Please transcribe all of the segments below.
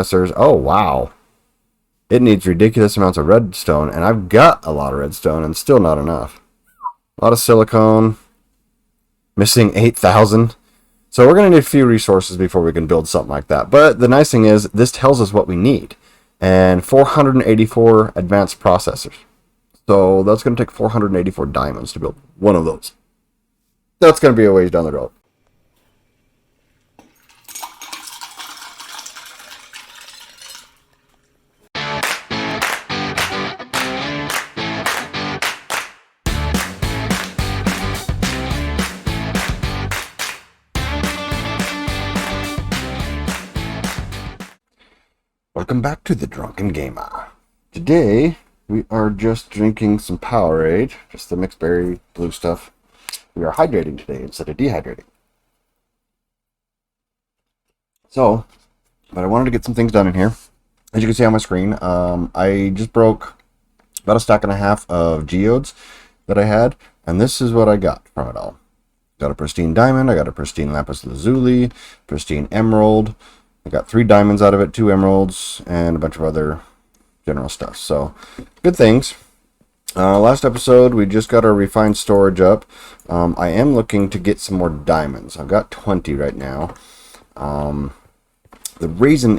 processors. Oh, wow. It needs ridiculous amounts of redstone, and I've got a lot of redstone, and still not enough. A lot of silicone. Missing 8,000. So we're going to need a few resources before we can build something like that. But the nice thing is, this tells us what we need. And 484 advanced processors. So that's going to take 484 diamonds to build one of those. That's going to be a ways down the road. Welcome back to the Drunken Gamer. Today, we are just drinking some Powerade, just the mixed berry blue stuff. We are hydrating today instead of dehydrating. So, but I wanted to get some things done in here. As you can see on my screen, I just broke about a stack and a half of geodes that I had, and this is what I got from it all. Got a pristine diamond, I got a pristine lapis lazuli, pristine emerald. I got 3 diamonds out of it, 2 emeralds, and a bunch of other general stuff. So, good things. Last episode, we just got our refined storage up. I am looking to get some more diamonds. I've got 20 right now. The reason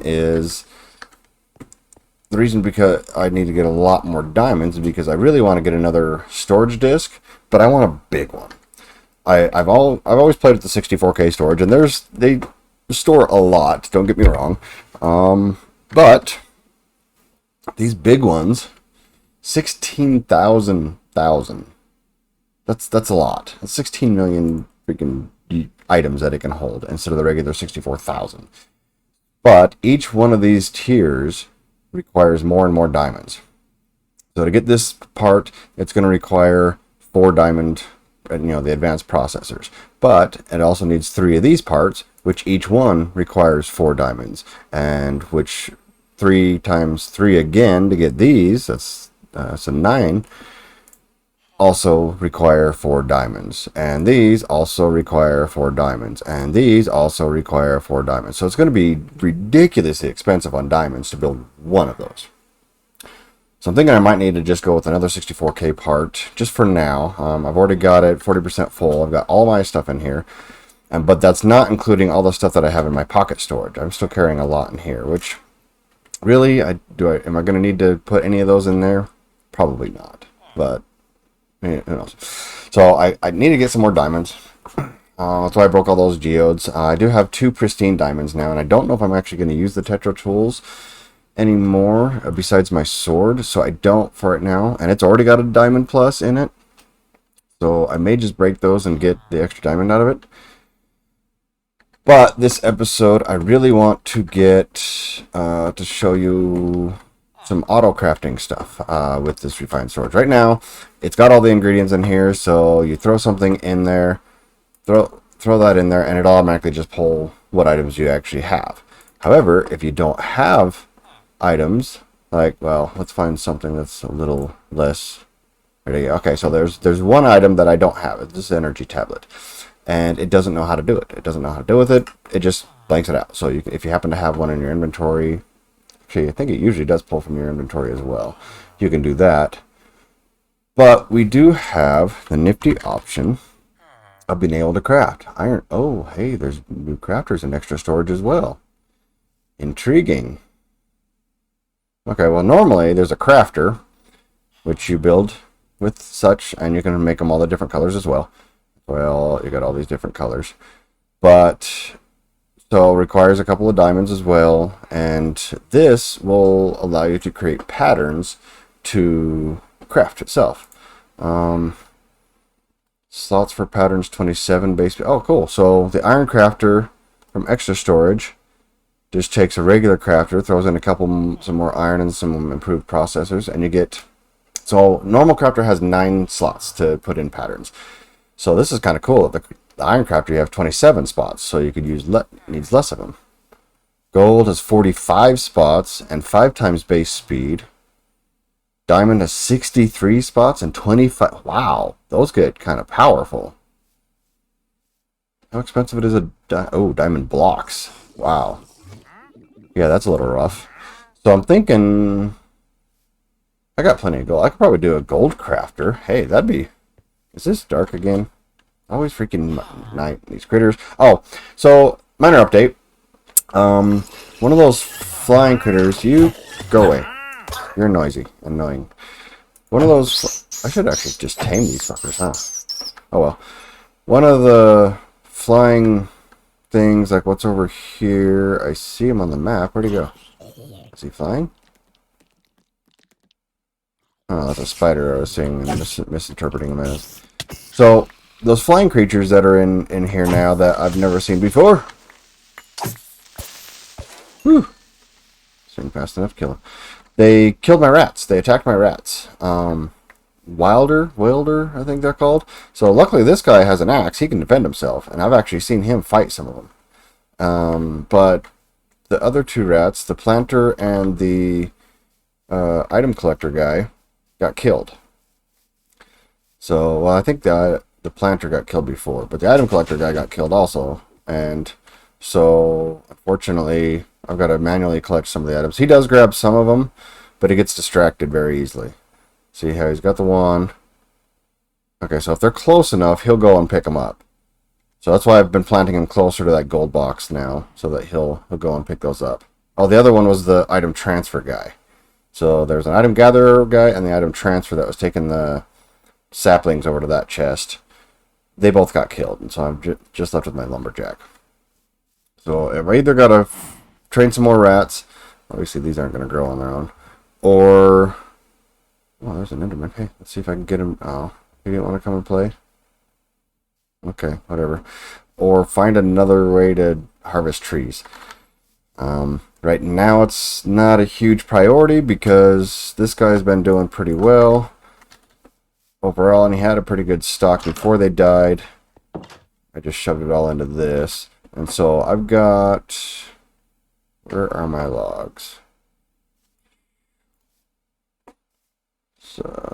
because I need to get a lot more diamonds is because I really want to get another storage disk, but I want a big one. I've always played with the 64K storage, and they store a lot, don't get me wrong, but these big ones, 16,000 that's a lot. That's 16 million freaking items that it can hold instead of the regular 64,000. But each one of these tiers requires more and more diamonds. So to get this part, it's going to require 4 diamond, the advanced processors. But it also needs 3 of these parts, which each one requires 4 diamonds, and which 3 times 3 again to get these, that's so 9, also require 4 diamonds, and these also require 4 diamonds, and these also require 4 diamonds. So it's going to be ridiculously expensive on diamonds to build one of those. So I'm thinking I might need to just go with another 64K part, just for now. I've already got it 40% full. I've got all my stuff in here. But that's not including all the stuff that I have in my pocket storage. I'm still carrying a lot in here, which really, am I going to need to put any of those in there? Probably not, but who knows. So I need to get some more diamonds. That's why I broke all those geodes. I do have 2 pristine diamonds now, and I don't know if I'm actually going to use the Tetra tools anymore besides my sword, so I don't for it now, and it's already got a diamond plus in it. So I may just break those and get the extra diamond out of it. But this episode, I really want to get to show you some auto-crafting stuff with this refined storage. Right now, it's got all the ingredients in here, so you throw something in there, throw that in there, and it automatically just pull what items you actually have. However, if you don't have items, well, let's find something that's a little less. Okay, so there's one item that I don't have. It's this energy tablet. And it doesn't know how to do it. It doesn't know how to deal with it. It just blanks it out. So if you happen to have one in your inventory, actually, I think it usually does pull from your inventory as well. You can do that. But we do have the nifty option of being able to craft iron. Oh, hey, there's new crafters and extra storage as well. Intriguing. Okay, well, normally there's a crafter, which you build with such, and you can make them all the different colors as well. Well, you got all these different colors, but so requires a couple of diamonds as well, and this will allow you to create patterns to craft itself. Slots for patterns 27 base. Oh, cool. So the iron crafter from extra storage just takes a regular crafter, throws in some more iron and some improved processors, and you get. So normal crafter has 9 slots to put in patterns. So this is kind of cool. The iron crafter, you have 27 spots, so you could use needs less of them. Gold has 45 spots and 5 times base speed. Diamond has 63 spots and 25. Wow, those get kind of powerful. How expensive it is diamond blocks. Wow. Yeah, that's a little rough. So I'm thinking I got plenty of gold. I could probably do a gold crafter. Hey, that'd be... Is this dark again? Always freaking night, these critters. Oh, so minor update. One of those flying critters, you go away. You're noisy, annoying. One of those... I should actually just tame these fuckers, huh? Oh well. One of the flying things, like what's over here, I see him on the map. Where'd he go? Is he flying? Oh, that's a spider I was seeing and misinterpreting him as. So, those flying creatures that are in here now that I've never seen before. Whew. Swing fast enough, kill him. They killed my rats. They attacked my rats. Wilder, I think they're called. So luckily this guy has an axe. He can defend himself. And I've actually seen him fight some of them. But the other two rats, the planter and the item collector guy, got killed. So, well, I think the planter got killed before. But the item collector guy got killed also. And so, unfortunately, I've got to manually collect some of the items. He does grab some of them, but he gets distracted very easily. See how he's got the one. Okay, so if they're close enough, he'll go and pick them up. So that's why I've been planting him closer to that gold box now, so that he'll go and pick those up. Oh, the other one was the item transfer guy. So there's an item gatherer guy and the item transfer that was taking the saplings over to that chest. They both got killed, and so I'm just left with my lumberjack. So I've either got to train some more rats. Obviously, these aren't going to grow on their own. Or... Oh, there's an Enderman. Hey, let's see if I can get him. Oh, he didn't want to come and play? Okay, whatever. Or find another way to harvest trees. Right now, it's not a huge priority because this guy's been doing pretty well overall, and he had a pretty good stock before they died. I just shoved it all into this. And so I've got... Where are my logs?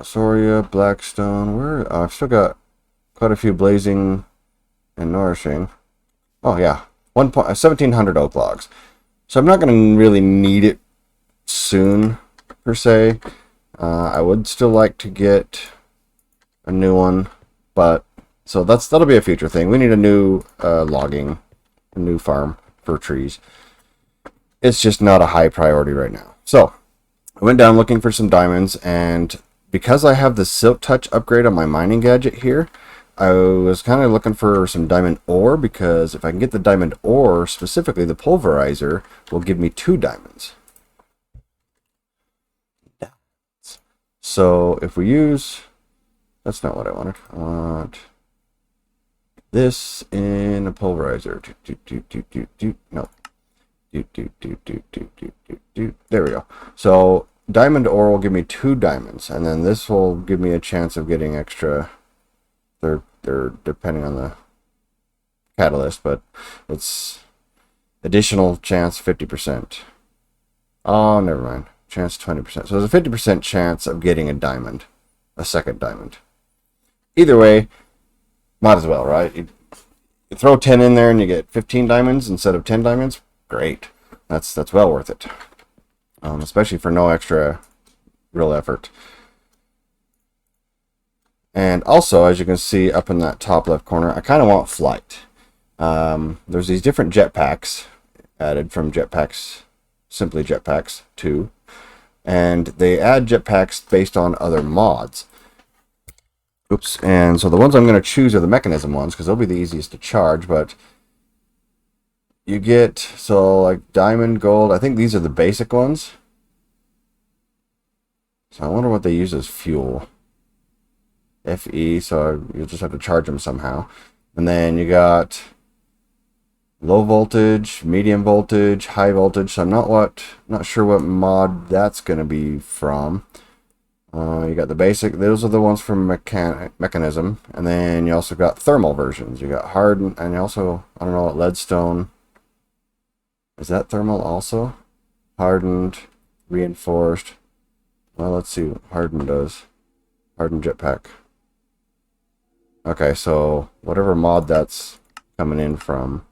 Soria, Blackstone, where? Oh, I've still got quite a few blazing and nourishing. Oh, yeah. 1,700 oak logs. So I'm not going to really need it soon, per se. I would still like to get a new one, but... So that'll be a future thing. We need a new logging, a new farm for trees. It's just not a high priority right now. So, I went down looking for some diamonds, and because I have the Silk Touch upgrade on my mining gadget here, I was kind of looking for some diamond ore, because if I can get the diamond ore, specifically the pulverizer, will give me 2 diamonds. So if we use... That's not what I wanted. I want this in a pulverizer. No. There we go. So diamond ore will give me 2 diamonds, and then this will give me a chance of getting extra. They're depending on the catalyst, but it's additional chance 50%. Oh, never mind. Chance 20%. So there's a 50% chance of getting a diamond, a second diamond. Either way, might as well, right? You throw 10 in there and you get 15 diamonds instead of 10 diamonds. Great. That's well worth it. Especially for no extra real effort. And also, as you can see up in that top left corner, I kind of want flight. There's these different jetpacks added from Jetpacks, simply Jetpacks 2. And they add jetpacks based on other mods. Oops. And so the ones I'm going to choose are the mechanism ones, because they'll be the easiest to charge, but you get, so like diamond, gold, I think these are the basic ones. So I wonder what they use as fuel. FE, so you'll just have to charge them somehow. And then you got low voltage, medium voltage, high voltage. So I'm not sure what mod that's going to be from. You got the basic, those are the ones from mechanism. And then you also got thermal versions. You got hardened, and you also, I don't know what, leadstone. Is that thermal also? Hardened, reinforced. Well, let's see what hardened does. Hardened jetpack. Okay, so whatever mod that's coming in from,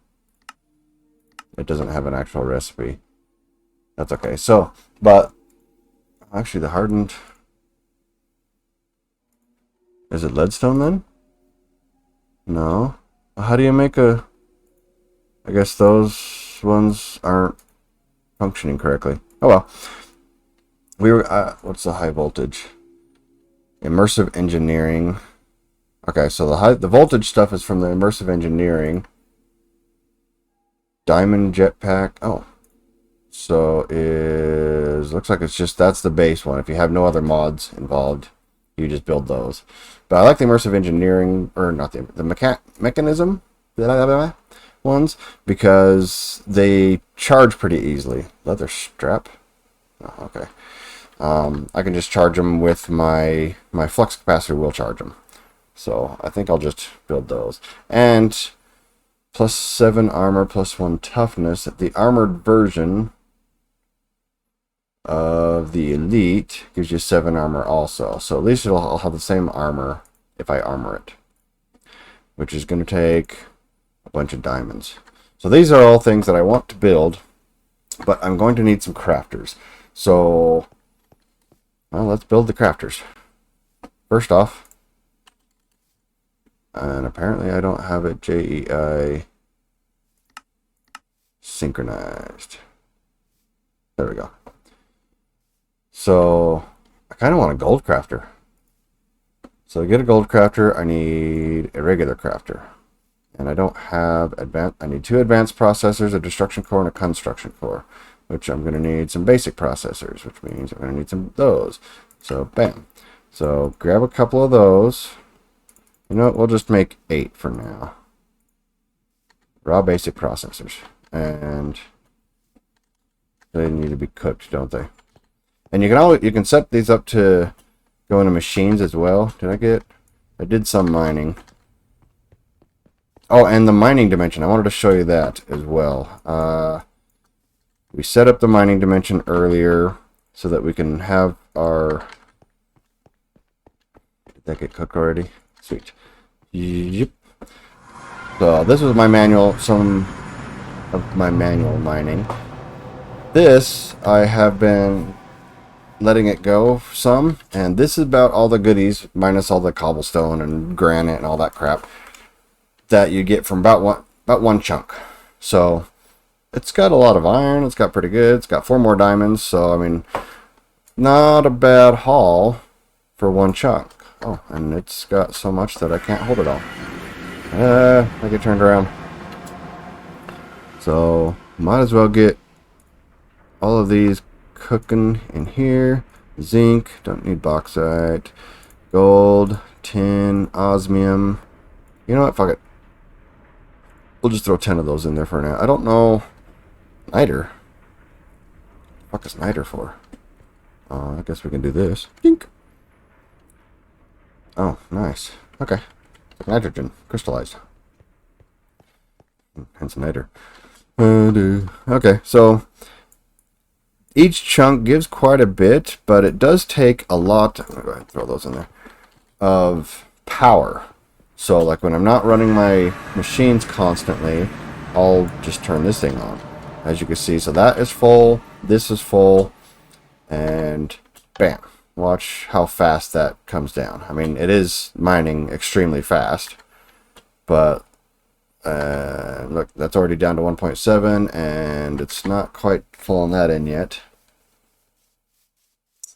it doesn't have an actual recipe. That's okay. So, but actually the hardened... Is it leadstone then? No. How do you make a... I guess those ones aren't functioning correctly. Oh well. We were... what's the high voltage? Immersive engineering. Okay, so the voltage stuff is from the immersive engineering. Diamond jetpack. Oh. So looks like it's just, that's the base one. If you have no other mods involved, you just build those. But I like the immersive engineering, or not the mechanism ones, because they charge pretty easily. Leather strap. Oh, okay. I can just charge them with my flux capacitor will charge them. So I think I'll just build those. And +7 armor, +1 toughness. The armored version of the elite gives you 7 armor also. So at least I'll have the same armor if I armor it, which is going to take a bunch of diamonds. So these are all things that I want to build, but I'm going to need some crafters. So, well, let's build the crafters. First off, and apparently I don't have it JEI synchronized. There we go. So I kind of want a gold crafter. So to get a gold crafter, I need a regular crafter. And I don't have advanced. I need 2 advanced processors, a destruction core, and a construction core, which I'm going to need some basic processors, which means I'm going to need some of those. So bam. So grab a couple of those. You know what? We'll just make 8 for now. Raw basic processors. And they need to be cooked, don't they? And you can set these up to go into machines as well. I did some mining. Oh, and the mining dimension. I wanted to show you that as well. We set up the mining dimension earlier so that we can have our... Did that get cooked already? Sweet. Yep. So this was my manual, some of my manual mining. This, I have been letting it go some, and this is about all the goodies, minus all the cobblestone and granite and all that crap, that you get from about one chunk. So it's got a lot of iron, it's got pretty good, it's got 4 more diamonds, so I mean, not a bad haul for one chunk. Oh, and it's got so much that I can't hold it all. I get turned around. So might as well get all of these cooking in here. Zinc, don't need bauxite. Gold, tin, osmium. You know what, fuck it. We'll just throw 10 of those in there for now. I don't know. Niter. What the fuck is niter for? I guess we can do this. Dink. Oh, nice. Okay. Nitrogen. Crystallized. Hence niter. Okay, so each chunk gives quite a bit, but it does take a lot. I'm going to go ahead and throw those in there. Of power. So, like when I'm not running my machines constantly, I'll just turn this thing on. As you can see, so that is full, this is full, and bam. Watch how fast that comes down. I mean, it is mining extremely fast, but look, that's already down to 1.7, and it's not quite pulling that in yet.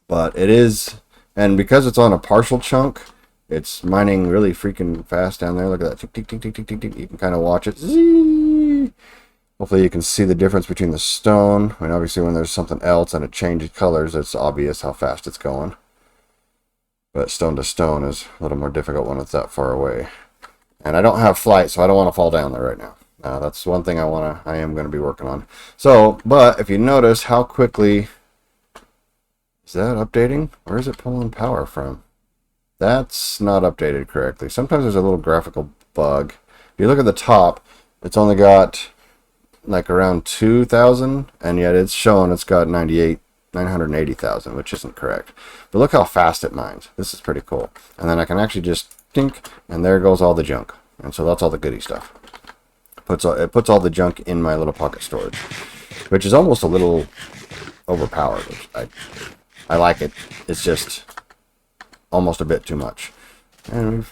But it is, and because it's on a partial chunk, it's mining really freaking fast down there. Look at that. Tick, tick, tick, tick, tick, tick, tick. You can kind of watch it. Zee! Hopefully you can see the difference between the stone. I mean, obviously when there's something else and it changes colors, it's obvious how fast it's going. But stone to stone is a little more difficult when it's that far away. And I don't have flight, so I don't want to fall down there right now. That's one thing I am going to be working on. So, but if you notice how quickly... Is that updating? Where is it pulling power from? That's not updated correctly. Sometimes there's a little graphical bug. If you look at the top, it's only got like around 2,000, and yet it's showing it's got 980,000, which isn't correct. But look how fast it mines. This is pretty cool. And then I can actually just tink, and there goes all the junk. And so that's all the goodie stuff. It puts all the junk in my little pocket storage, which is almost a little overpowered. I like it. It's just almost a bit too much. And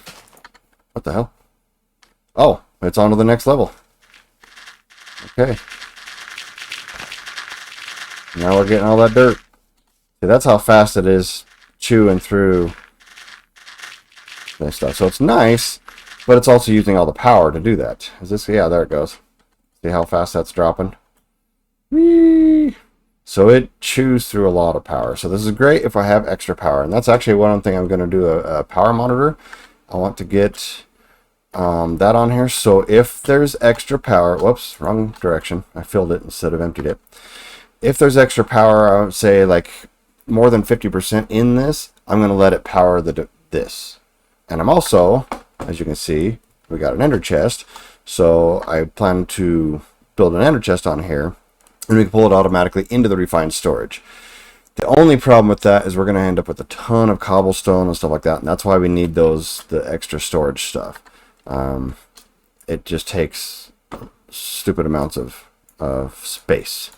what the hell? Oh, it's on to the next level. Okay. Now we're getting all that dirt. See, that's how fast it is chewing through this stuff. So it's nice, but it's also using all the power to do that. Is this? Yeah, there it goes. See how fast that's dropping? Whee! So it chews through a lot of power. So this is great if I have extra power. And that's actually one thing I'm going to do, a power monitor. I want to get that on here. So if there's extra power, whoops, wrong direction. I filled it instead of emptied it. If there's extra power, I would say like more than 50% in this, I'm going to let it power this. And I'm also, as you can see, we got an ender chest. So I plan to build an ender chest on here, and we can pull it automatically into the refined storage. The only problem with that is we're going to end up with a ton of cobblestone and stuff like that, and that's why we need the extra storage stuff. It just takes stupid amounts of space.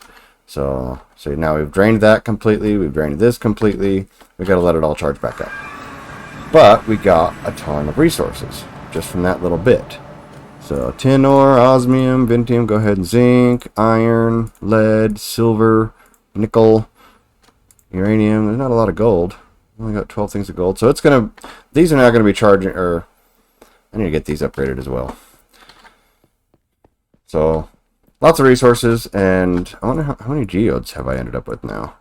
So now we've drained that completely, we've drained this completely, we've got to let it all charge back up. But we got a ton of resources just from that little bit. So tin ore, osmium, vintium, go ahead and zinc, iron, lead, silver, nickel, uranium. There's not a lot of gold. Only got 12 things of gold. So it's gonna, these are not gonna be charging, or I need to get these upgraded as well. So lots of resources, and I wonder how many geodes have I ended up with now.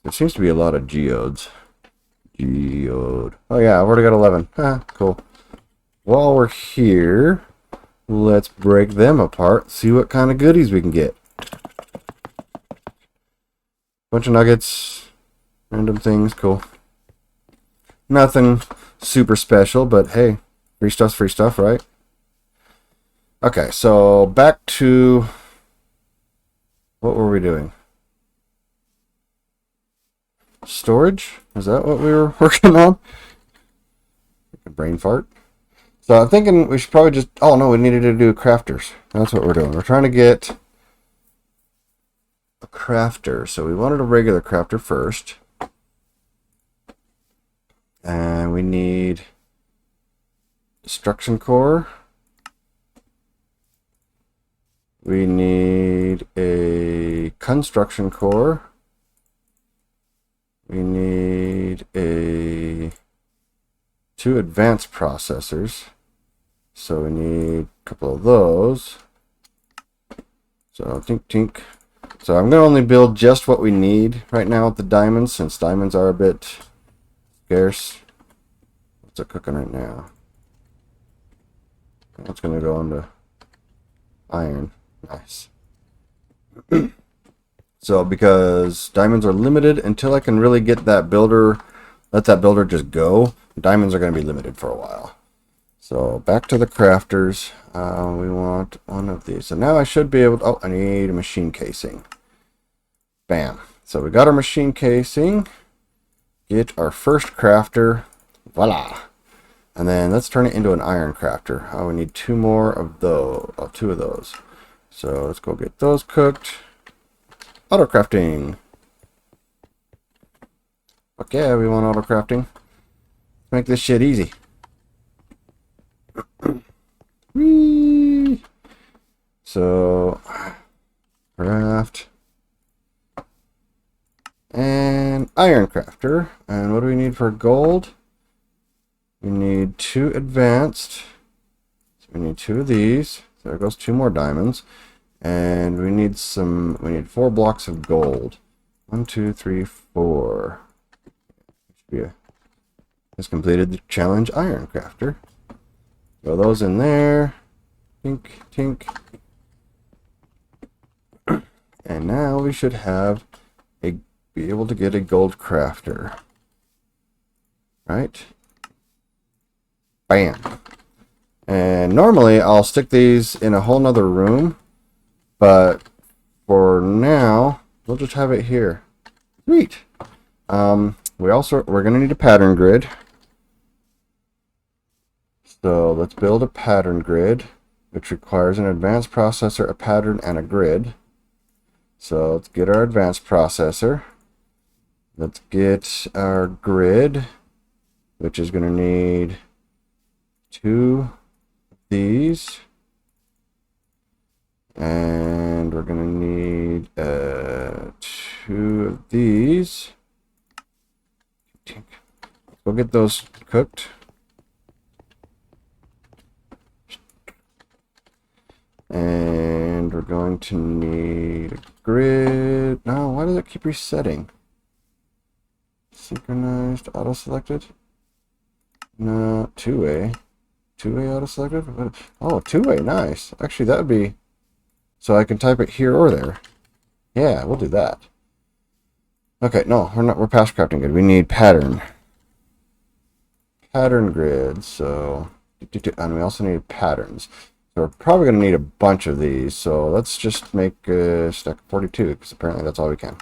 There seems to be a lot of geodes. Geode. Oh yeah, I've already got 11. Ah, cool. While we're here, let's break them apart, see what kind of goodies we can get. Bunch of nuggets, random things, cool. Nothing super special, but hey, free stuff, right? Okay, so back to what were we doing? Storage? Is that what we were working on? A brain fart. So I'm thinking we should probably just... Oh, no, we needed to do crafters. That's what we're doing. We're trying to get a crafter. So we wanted a regular crafter first. And we need destruction core. We need a construction core. We need two advanced processors. So we need a couple of those. So tink. So I'm going to only build just what we need right now with the diamonds, since diamonds are a bit scarce. What's it cooking right now? That's going to go into iron. Nice. So because diamonds are limited, until I can really get that builder, let that builder just go, diamonds are going to be limited for a while. So back to the crafters. We want one of these. So now I should be able to... Oh, I need a machine casing. Bam. So we got our machine casing. Get our first crafter. Voila. And then let's turn it into an iron crafter. Oh, we need two more of those. Oh, two of those. So let's go get those cooked. Autocrafting. Fuck yeah, we want autocrafting. Make this shit easy. Whee! So, craft. And iron crafter. And what do we need for gold? We need two advanced. So we need two of these. So there goes two more diamonds. And we need 4 blocks of gold. 1, 2, 3, 4. Has completed the challenge iron crafter. Throw those in there. Tink. And now we should have be able to get a gold crafter. Right? Bam. And normally I'll stick these in a whole nother room, but for now we'll just have it here. Sweet. We're gonna need a pattern grid. So let's build a pattern grid, which requires an advanced processor, a pattern, and a grid. So let's get our advanced processor. Let's get our grid, which is going to need 2 of these. And we're going to need 2 of these. Go get those cooked. And we're going to need a grid. No, why does it keep resetting? Synchronized, auto-selected? No, two-way. Two-way auto-selected? Oh, two-way, nice. Actually, that would be... So I can type it here or there. Yeah, we'll do that. Okay, no, we're past crafting grid. We need pattern. Pattern grid, so... And we also need patterns. So we're probably going to need a bunch of these, so let's just make a stack of 42, because apparently that's all we can.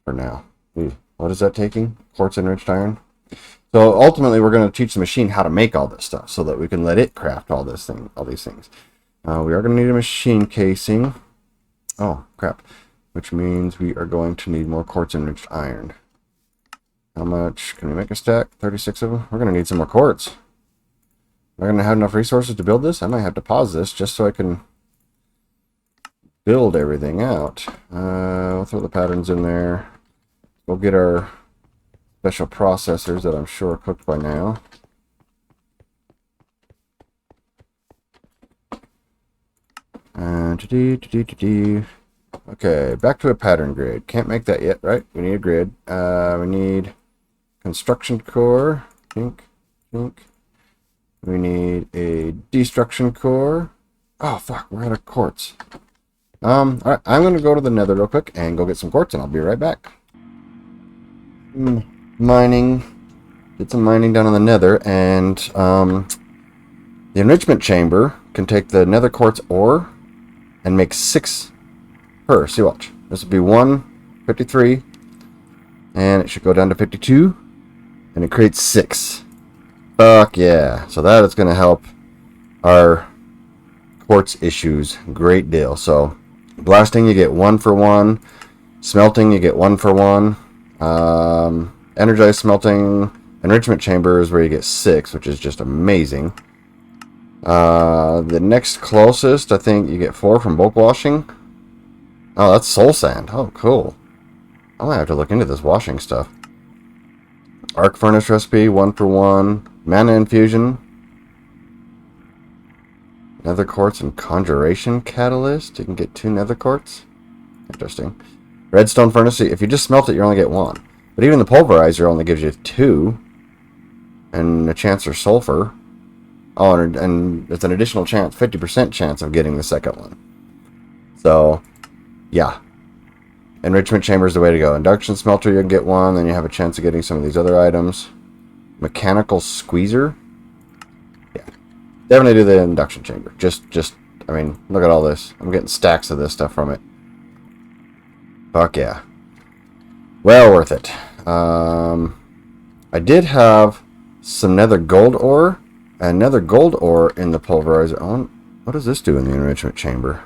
For now. What is that taking? Quartz enriched iron? So ultimately we're going to teach the machine how to make all this stuff, so that we can let it craft all these things. We are going to need a machine casing. Oh, crap. Which means we are going to need more quartz enriched iron. How much can we make a stack? 36 of them? We're going to need some more quartz. Am I going to have enough resources to build this? I might have to pause this just so I can build everything out. We'll throw the patterns in there. We'll get our special processors that I'm sure are cooked by now. Okay, back to a pattern grid. Can't make that yet, right? We need a grid. We need construction core. Pink. We need a destruction core. Oh, fuck, we're out of quartz. Alright, I'm going to go to the nether real quick and go get some quartz, and I'll be right back. Mining. Did some mining down in the nether, and the enrichment chamber can take the nether quartz ore and make 6 per. See, watch. This will be 1, 53, and it should go down to 52, and it creates 6. Fuck yeah. So that is going to help our quartz issues great deal. So blasting, you get 1 for 1. Smelting, you get 1 for 1. Energized smelting, enrichment chamber is where you get 6, which is just amazing. The next closest, I think you get 4 from bulk washing. Oh, that's soul sand. Oh, cool. I might have to look into this washing stuff. Arc furnace recipe, 1 for 1. Mana infusion. Nether quartz and conjuration catalyst. You can get 2 nether quartz. Interesting. Redstone furnace. If you just smelt it, you only get 1. But even the pulverizer only gives you 2. And a chance for sulfur. Oh, and it's an additional chance, 50% chance of getting the second one. So, yeah. Enrichment chamber is the way to go. Induction smelter, you can get 1, then you have a chance of getting some of these other items. Mechanical squeezer. Yeah. Definitely do the induction chamber. I mean, look at all this. I'm getting stacks of this stuff from it. Fuck yeah. Well worth it. I did have some nether gold ore. And nether gold ore in the pulverizer. Oh, what does this do in the enrichment chamber?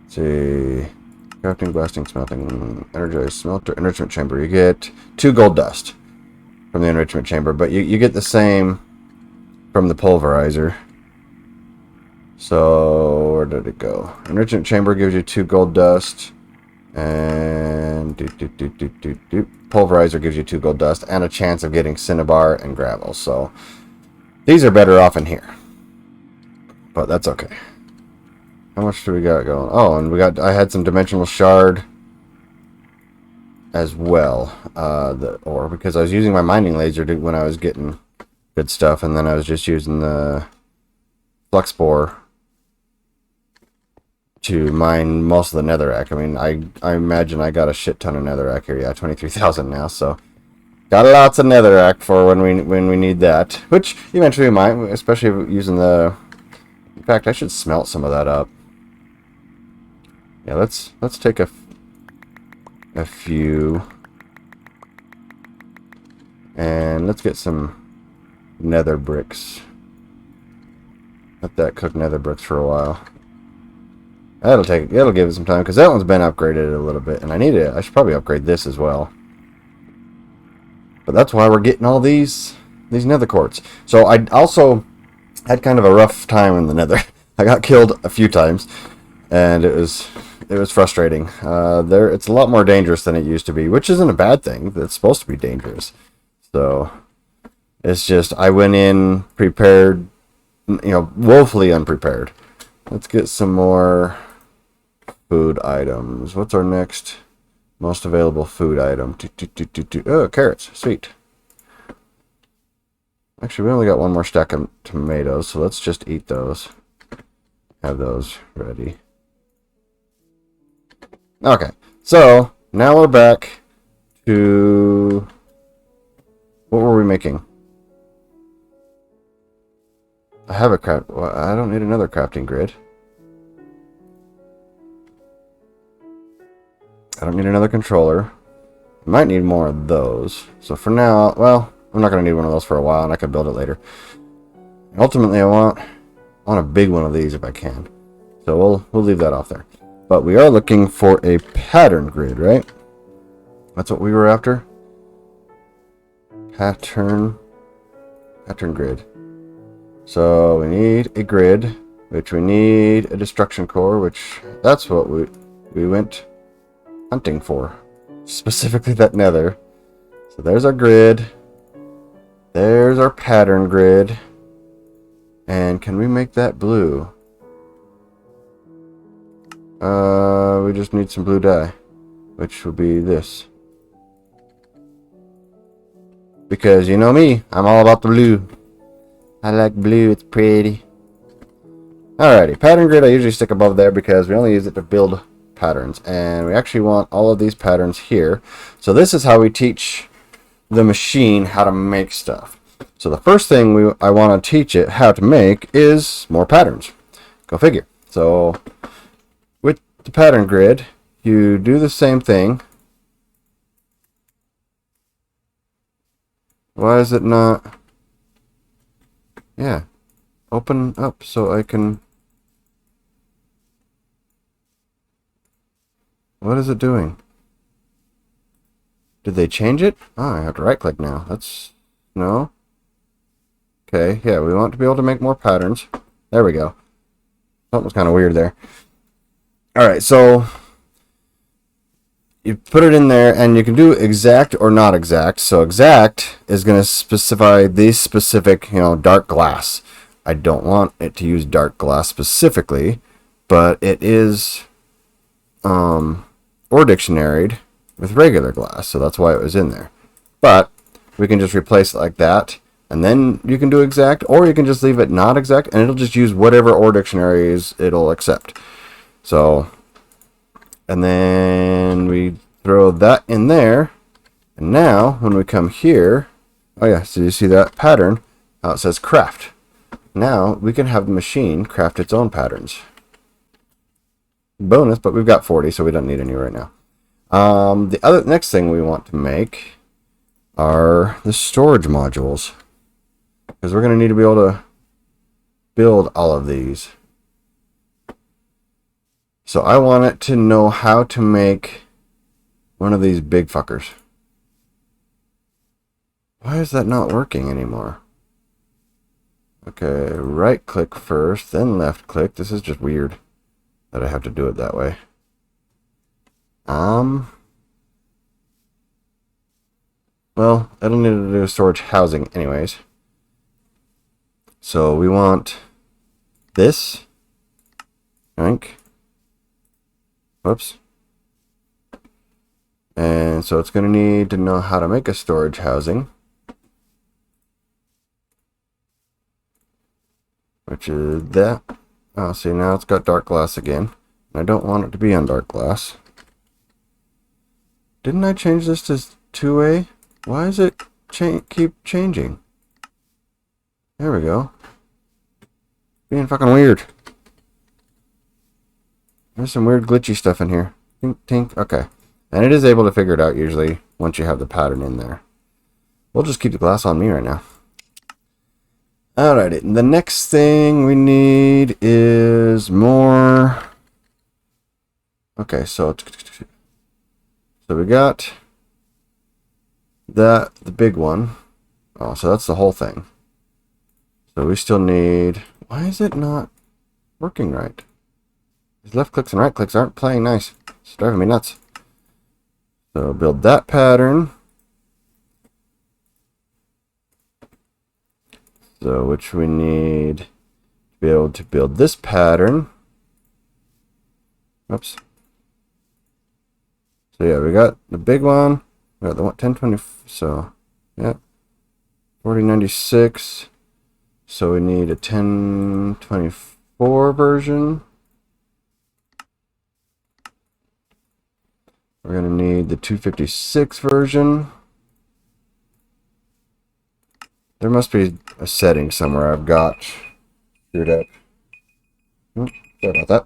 Let's see. Crafting, blasting, smelting, energized smelter, enrichment chamber. You get 2 gold dust from the enrichment chamber, but you get the same from the pulverizer. So, where did it go? Enrichment chamber gives you 2 gold dust, and pulverizer gives you 2 gold dust, and a chance of getting cinnabar and gravel. So, these are better off in here, but that's okay. How much do we got going? Oh, and I had some dimensional shard as well, because I was using my mining laser when I was getting good stuff, and then I was just using the flux spore to mine most of the netherrack. I mean, I imagine I got a shit ton of netherrack here. Yeah, 23,000 now, so got lots of netherrack for when we need that, which eventually we might, especially using the... In fact, I should smelt some of that up. Yeah, let's take a few, and let's get some nether bricks. Let that cook nether bricks for a while. It'll give it some time because that one's been upgraded a little bit, and I should probably upgrade this as well. But that's why we're getting all these nether quartz. So I also had kind of a rough time in the nether. I got killed a few times, and it was frustrating. It's a lot more dangerous than it used to be, which isn't a bad thing. It's supposed to be dangerous. So it's just I went in prepared, woefully unprepared. Let's get some more food items. What's our next most available food item? Oh, carrots. Sweet. Actually, we only got one more stack of tomatoes, so let's just eat those. Have those ready. Okay, so now we're back to... What were we making? I have a craft... Well, I don't need another crafting grid. I don't need another controller. I might need more of those. So for now, well, I'm not going to need one of those for a while, and I can build it later. Ultimately, I want a big one of these if I can. So we'll leave that off there. But we are looking for a pattern grid, right? That's what we were after. Pattern grid. So we need a grid, which we need a destruction core, which that's what we went hunting for. Specifically that nether. So there's our grid. There's our pattern grid. And can we make that blue? We just need some blue dye, which will be this. Because you know me, I'm all about the blue. I like blue, it's pretty. Alrighty, pattern grid I usually stick above there because we only use it to build patterns. And we actually want all of these patterns here. So this is how we teach the machine how to make stuff. So the first thing I want to teach it how to make is more patterns. Go figure. So with the pattern grid, you do the same thing. Why is it not? Yeah. Open up so I can... What is it doing? Did they change it? Oh, I have to right click now. That's... No. Okay, yeah, we want to be able to make more patterns. There we go. Something was kind of weird there. Alright, so you put it in there, and you can do exact or not exact. So exact is going to specify these specific, dark glass. I don't want it to use dark glass specifically, but it is or dictionaried with regular glass, so that's why it was in there. But we can just replace it like that, and then you can do exact, or you can just leave it not exact, and it'll just use whatever or dictionaries it'll accept. So, and then we throw that in there, and now when we come here, oh yeah, so you see that pattern, it says craft. Now we can have the machine craft its own patterns. Bonus, but we've got 40, so we don't need any right now. The next thing we want to make are the storage modules, because we're going to need to be able to build all of these. So I want it to know how to make one of these big fuckers. Why is that not working anymore? Okay, right click first, then left click. This is just weird that I have to do it that way. Well, I don't need to do storage housing anyways. So we want this. Drink. Whoops. And so it's going to need to know how to make a storage housing, which is that. Oh, see, now it's got dark glass again. I don't want it to be on dark glass. Didn't I change this to 2A? Why is it keep changing? There we go. Being fucking weird. There's some weird glitchy stuff in here. Tink, tink. Okay. And it is able to figure it out usually once you have the pattern in there. We'll just keep the glass on me right now. Alrighty. The next thing we need is more Okay, so we got that, the big one. Oh, so that's the whole thing. So we still need... Why is it not working right? These left clicks and right clicks aren't playing nice. It's driving me nuts. So build that pattern. So which we need to be able to build this pattern. Oops. So yeah, we got the big one. We got the 1020. So yeah, 4096. So we need a 1024 version. We're going to need the 256 version. There must be a setting somewhere I've got screwed up. Sorry about that.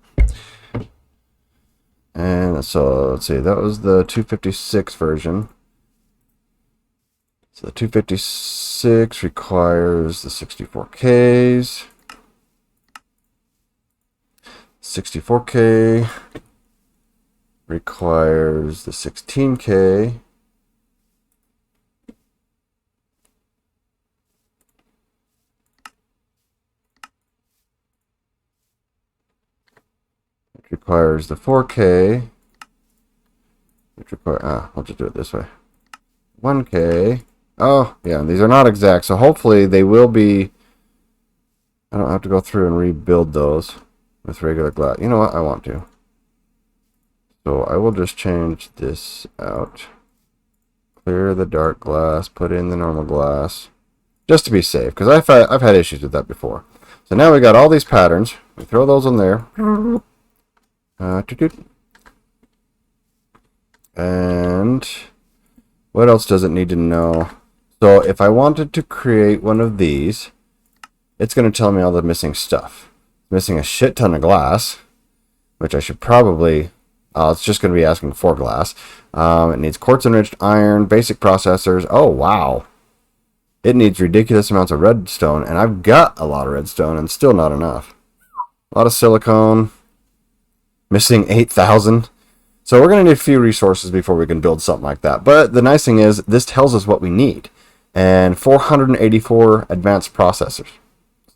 And so let's see, that was the 256 version. So the 256 requires the 64Ks. 64K requires the 16K. It requires the 4K. Which require, I'll just do it this way. 1K. Oh, yeah, these are not exact, so hopefully they will be... I don't have to go through and rebuild those with regular glass. You know what? I want to. So I will just change this out. Clear the dark glass, put in the normal glass. Just to be safe, because I've had issues with that before. So now we got all these patterns. We throw those in there. And what else does it need to know? So if I wanted to create one of these, it's going to tell me all the missing stuff. It's missing a shit ton of glass, which I should probably... it's just going to be asking for glass. It needs quartz enriched iron, basic processors. Oh, wow. It needs ridiculous amounts of redstone, and I've got a lot of redstone and still not enough. A lot of silicone. Missing 8,000. So we're going to need a few resources before we can build something like that. But the nice thing is, this tells us what we need. And 484 advanced processors.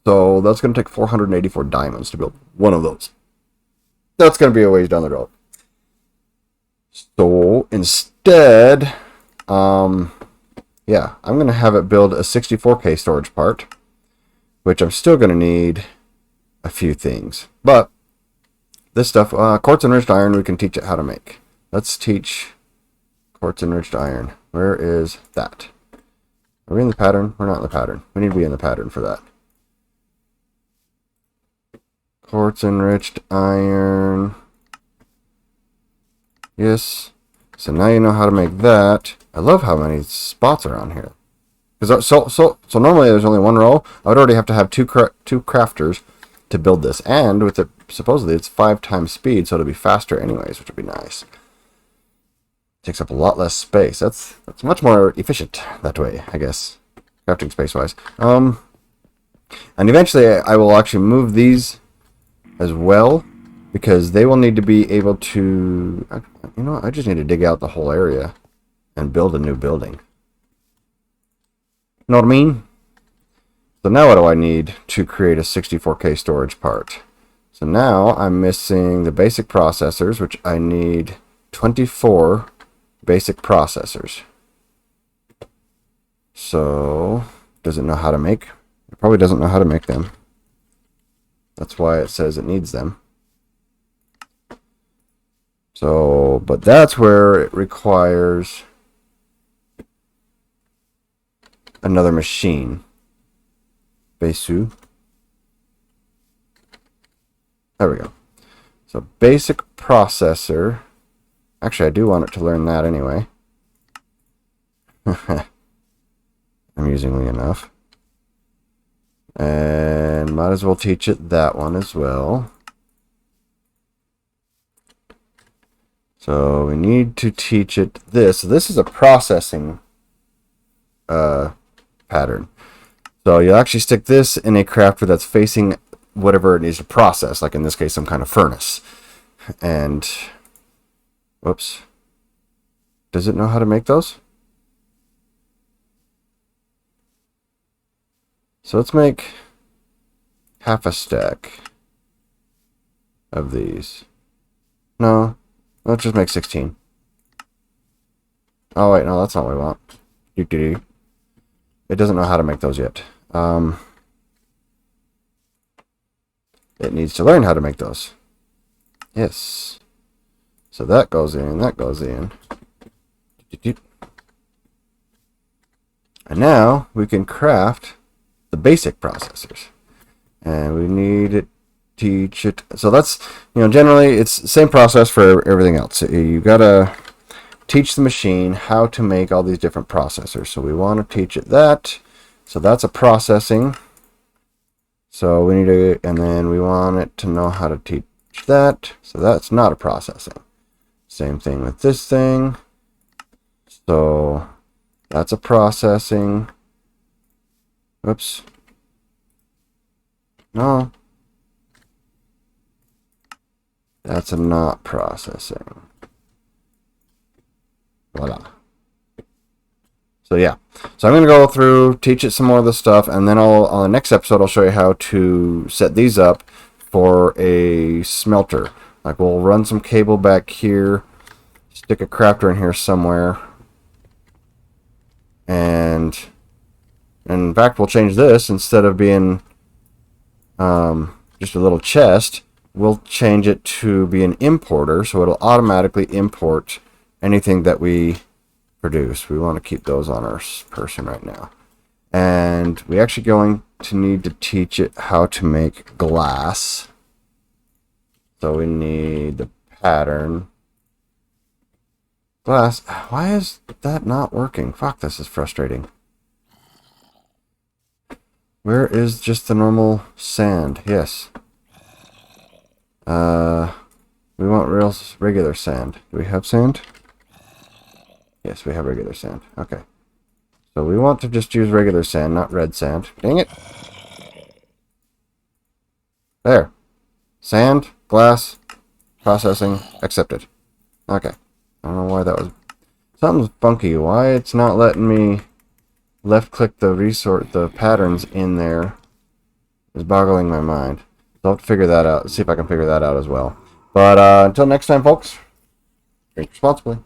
So that's going to take 484 diamonds to build one of those. That's going to be a ways down the road. So instead, yeah, I'm going to have it build a 64K storage part, which I'm still going to need a few things. But this stuff, quartz enriched iron, we can teach it how to make. Let's teach quartz enriched iron. Where is that? Are we in the pattern? We're not in the pattern. We need to be in the pattern for that. Quartz enriched iron. Yes. So now you know how to make that. I love how many spots are on here. Because so normally there's only one row. I would already have to have two crafters to build this. And with it, supposedly it's 5 times speed, so it'll be faster anyways, which would be nice. Takes up a lot less space. That's much more efficient that way, I guess, crafting space wise. And eventually I will actually move these as well, because they will need to be able to, you know what, I just need to dig out the whole area and build a new building. You know what I mean? So now what do I need to create a 64K storage part? So now I'm missing the basic processors, which I need 24 basic processors. So, does it know how to make? It probably doesn't know how to make them. That's why it says it needs them. So, but that's where it requires another machine. Besu. There we go. So basic processor. Actually, I do want it to learn that anyway. Amusingly enough. And might as well teach it that one as well. So we need to teach it this. So this is a processing pattern. So you'll actually stick this in a crafter that's facing whatever it needs to process, like in this case some kind of furnace. And Whoops. Does it know how to make those? So let's make half a stack of these. No, let's just make 16. Oh wait, no, that's not what we want. It doesn't know how to make those yet. It needs to learn how to make those. Yes. So that goes in, that goes in. And now we can craft the basic processors. And we need to teach it. So that's, generally it's the same process for everything else. You gotta teach the machine how to make all these different processors. So we want to teach it that. So that's a processing. So we need to, and then we want it to know how to teach that. So that's not a processing. Same thing with this thing. So that's a processing. Oops. No. That's a not processing. Voila. So yeah. So I'm going to go through, teach it some more of the stuff, and then on the next episode I'll show you how to set these up for a smelter. Like we'll run some cable back here, stick a crafter in here somewhere, and in fact we'll change this. Instead of being just a little chest, we'll change it to be an importer, so it'll automatically import anything that we produce. We want to keep those on our person right now. And we're actually going to need to teach it how to make glass. So we need the pattern. Glass. Why is that not working? Fuck, this is frustrating. Where is just the normal sand? Yes. We want regular sand. Do we have sand? Yes, we have regular sand. Okay. So we want to just use regular sand, not red sand. Dang it. There. Sand, glass, processing, accepted. Okay. I don't know why that was... Something's funky. Why it's not letting me left-click the patterns in there is boggling my mind. So I'll have to figure that out. See if I can figure that out as well. But until next time, folks, drink responsibly.